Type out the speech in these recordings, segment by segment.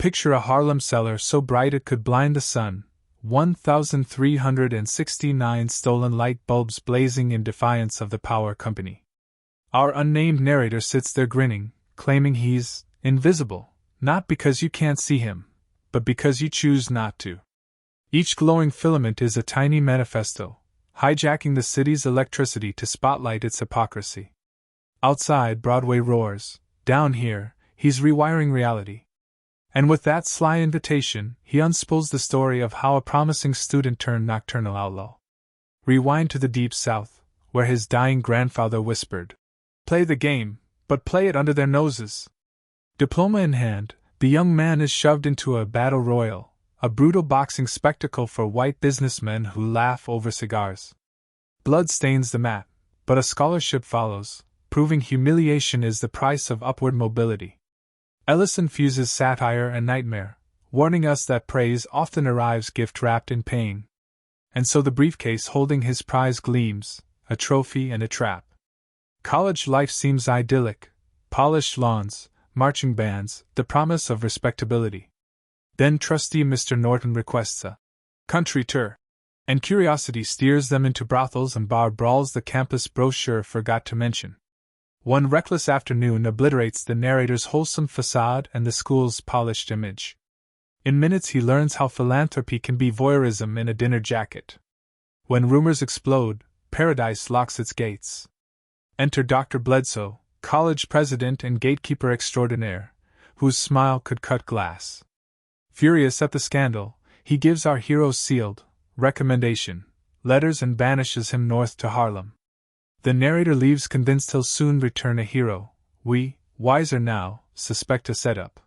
Picture a Harlem cellar so bright it could blind the sun, 1,369 stolen light bulbs blazing in defiance of the power company. Our unnamed narrator sits there grinning, claiming he's invisible, not because you can't see him, but because you choose not to. Each glowing filament is a tiny manifesto, hijacking the city's electricity to spotlight its hypocrisy. Outside, Broadway roars. Down here, he's rewiring reality. And with that sly invitation, he unspools the story of how a promising student turned nocturnal outlaw. Rewind to the deep south, where his dying grandfather whispered, "Play the game, but play it under their noses." Diploma in hand, the young man is shoved into a battle royal, a brutal boxing spectacle for white businessmen who laugh over cigars. Blood stains the mat, but a scholarship follows, proving humiliation is the price of upward mobility. Ellison fuses satire and nightmare, warning us that praise often arrives gift-wrapped in pain. And so the briefcase holding his prize gleams, a trophy and a trap. College life seems idyllic, polished lawns, marching bands, the promise of respectability. Then trustee Mr. Norton requests a country tour, and curiosity steers them into brothels and bar brawls the campus brochure forgot to mention. One reckless afternoon obliterates the narrator's wholesome facade and the school's polished image. In minutes he learns how philanthropy can be voyeurism in a dinner jacket. When rumors explode, paradise locks its gates. Enter Dr. Bledsoe, college president and gatekeeper extraordinaire, whose smile could cut glass. Furious at the scandal, he gives our hero sealed recommendation letters and banishes him north to Harlem. The narrator leaves convinced he'll soon return a hero. We, wiser now, suspect a setup.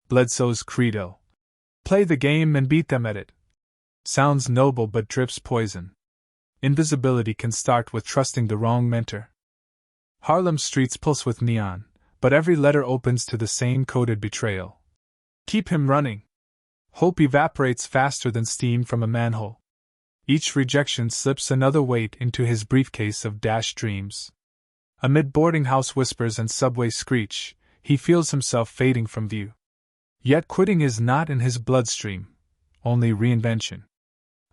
Bledsoe's credo: "Play the game and beat them at it," sounds noble but drips poison. Invisibility can start with trusting the wrong mentor. Harlem streets pulse with neon, but every letter opens to the same coded betrayal. Keep him running. Hope evaporates faster than steam from a manhole. Each rejection slips another weight into his briefcase of dashed dreams. Amid boarding house whispers and subway screech, he feels himself fading from view. Yet quitting is not in his bloodstream, only reinvention.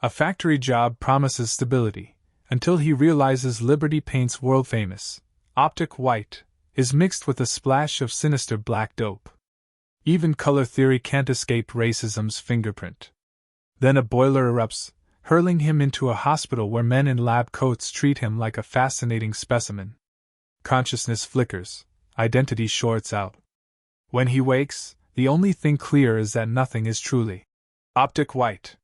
A factory job promises stability, until he realizes Liberty Paint's world-famous optic white is mixed with a splash of sinister black dope. Even color theory can't escape racism's fingerprint. Then a boiler erupts, hurling him into a hospital where men in lab coats treat him like a fascinating specimen. Consciousness flickers, identity shorts out. When he wakes, the only thing clear is that nothing is truly optic white.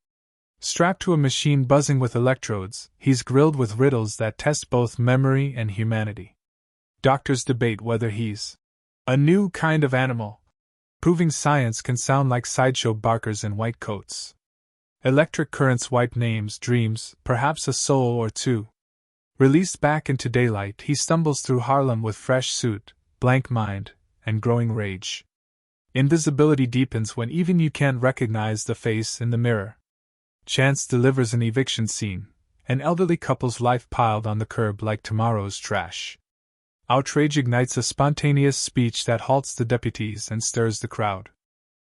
Strapped to a machine buzzing with electrodes, he's grilled with riddles that test both memory and humanity. Doctors debate whether he's a new kind of animal, proving science can sound like sideshow barkers in white coats. Electric currents wipe names, dreams, perhaps a soul or two. Released back into daylight, he stumbles through Harlem with fresh suit, blank mind, and growing rage. Invisibility deepens when even you can't recognize the face in the mirror. Chance delivers an eviction scene, an elderly couple's life piled on the curb like tomorrow's trash. Outrage ignites a spontaneous speech that halts the deputies and stirs the crowd.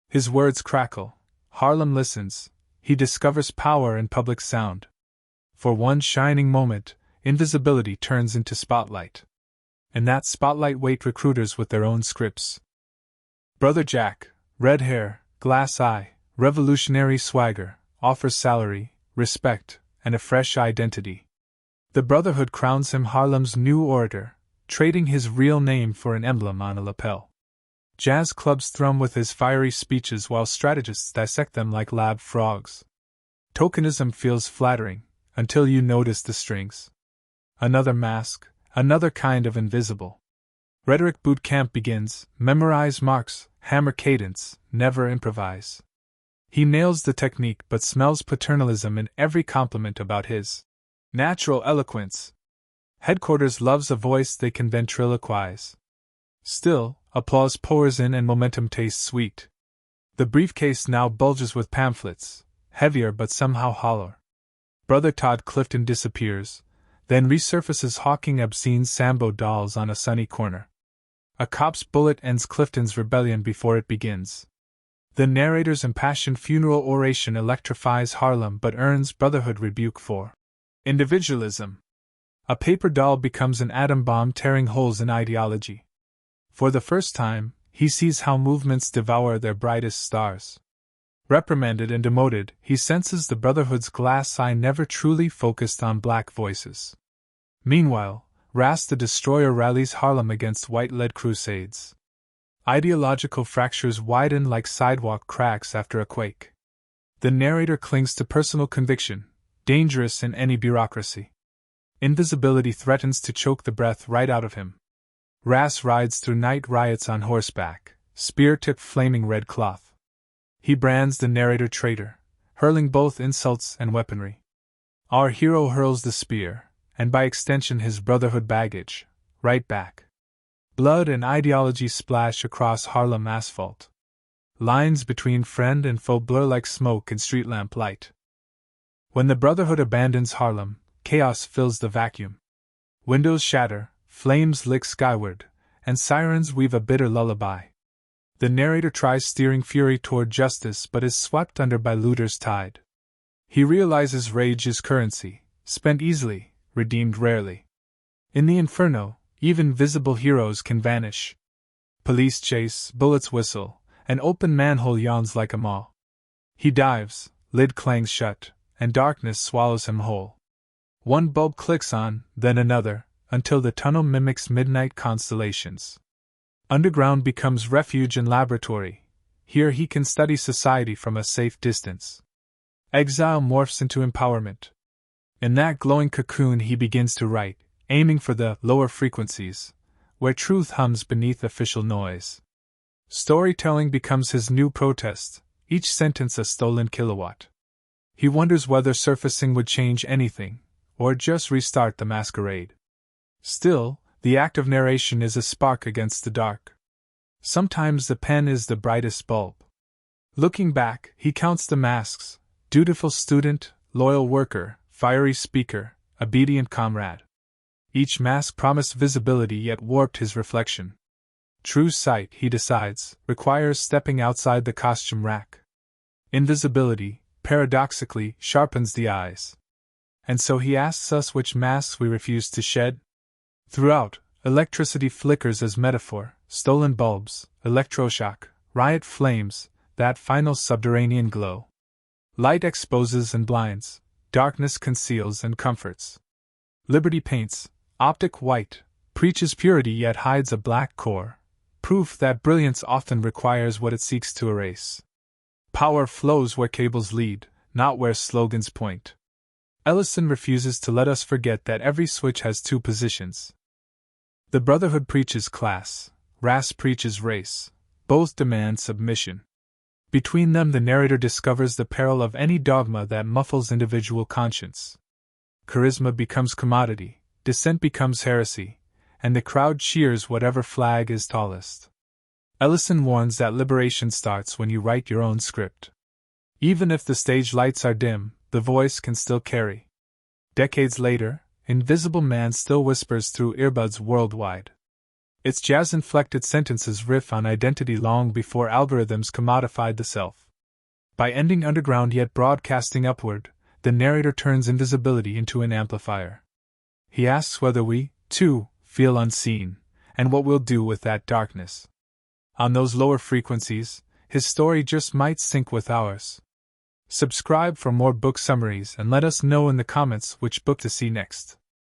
His words crackle. Harlem listens. He discovers power in public sound. For one shining moment, invisibility turns into spotlight. In that spotlight wait recruiters with their own scripts. Brother Jack, red hair, glass eye, revolutionary swagger, offers salary, respect, and a fresh identity. The Brotherhood crowns him Harlem's new orator, trading his real name for an emblem on a lapel. Jazz clubs thrum with his fiery speeches while strategists dissect them like lab frogs. Tokenism feels flattering, until you notice the strings. Another mask, another kind of invisible. Rhetoric boot camp begins, memorize marks, hammer cadence, never improvise. He nails the technique but smells paternalism in every compliment about his natural eloquence. Headquarters loves a voice they can ventriloquize. Still, applause pours in and momentum tastes sweet. The briefcase now bulges with pamphlets, heavier but somehow hollow. Brother Todd Clifton disappears, then resurfaces hawking obscene Sambo dolls on a sunny corner. A cop's bullet ends Clifton's rebellion before it begins. The narrator's impassioned funeral oration electrifies Harlem but earns Brotherhood rebuke for individualism. A paper doll becomes an atom bomb tearing holes in ideology. For the first time, he sees how movements devour their brightest stars. Reprimanded and demoted, he senses the Brotherhood's glass eye never truly focused on black voices. Meanwhile, Ras the Destroyer rallies Harlem against white-led crusades. Ideological fractures widen like sidewalk cracks after a quake. The narrator clings to personal conviction, dangerous in any bureaucracy. Invisibility threatens to choke the breath right out of him. Ras rides through night riots on horseback, spear-tipped flaming red cloth. He brands the narrator traitor, hurling both insults and weaponry. Our hero hurls the spear, and by extension his Brotherhood baggage, right back. Blood and ideology splash across Harlem asphalt. Lines between friend and foe blur like smoke in street lamp light. When the Brotherhood abandons Harlem, chaos fills the vacuum. Windows shatter, flames lick skyward, and sirens weave a bitter lullaby. The narrator tries steering fury toward justice but is swept under by looters' tide. He realizes rage is currency, spent easily, redeemed rarely. In the inferno, even visible heroes can vanish. Police chase, bullets whistle, an open manhole yawns like a maw. He dives, lid clangs shut, and darkness swallows him whole. One bulb clicks on, then another, until the tunnel mimics midnight constellations. Underground becomes refuge and laboratory. Here he can study society from a safe distance. Exile morphs into empowerment. In that glowing cocoon he begins to write, aiming for the lower frequencies, where truth hums beneath official noise. Storytelling becomes his new protest, each sentence a stolen kilowatt. He wonders whether surfacing would change anything, or just restart the masquerade. Still, the act of narration is a spark against the dark. Sometimes the pen is the brightest bulb. Looking back, he counts the masks: dutiful student, loyal worker, fiery speaker, obedient comrade. Each mask promised visibility yet warped his reflection. True sight, he decides, requires stepping outside the costume rack. Invisibility, paradoxically, sharpens the eyes. And so he asks us which masks we refuse to shed? Throughout, electricity flickers as metaphor: stolen bulbs, electroshock, riot flames, that final subterranean glow. Light exposes and blinds, darkness conceals and comforts. Liberty paints, optic white, preaches purity yet hides a black core, proof that brilliance often requires what it seeks to erase. Power flows where cables lead, not where slogans point. Ellison refuses to let us forget that every switch has two positions. The Brotherhood preaches class, Ras preaches race, both demand submission. Between them the narrator discovers the peril of any dogma that muffles individual conscience. Charisma becomes commodity, dissent becomes heresy, and the crowd cheers whatever flag is tallest. Ellison warns that liberation starts when you write your own script. Even if the stage lights are dim, the voice can still carry. Decades later, Invisible Man still whispers through earbuds worldwide. Its jazz-inflected sentences riff on identity long before algorithms commodified the self. By ending underground yet broadcasting upward, the narrator turns invisibility into an amplifier. He asks whether we, too, feel unseen, and what we'll do with that darkness. On those lower frequencies, his story just might sync with ours. Subscribe for more book summaries and let us know in the comments which book to see next.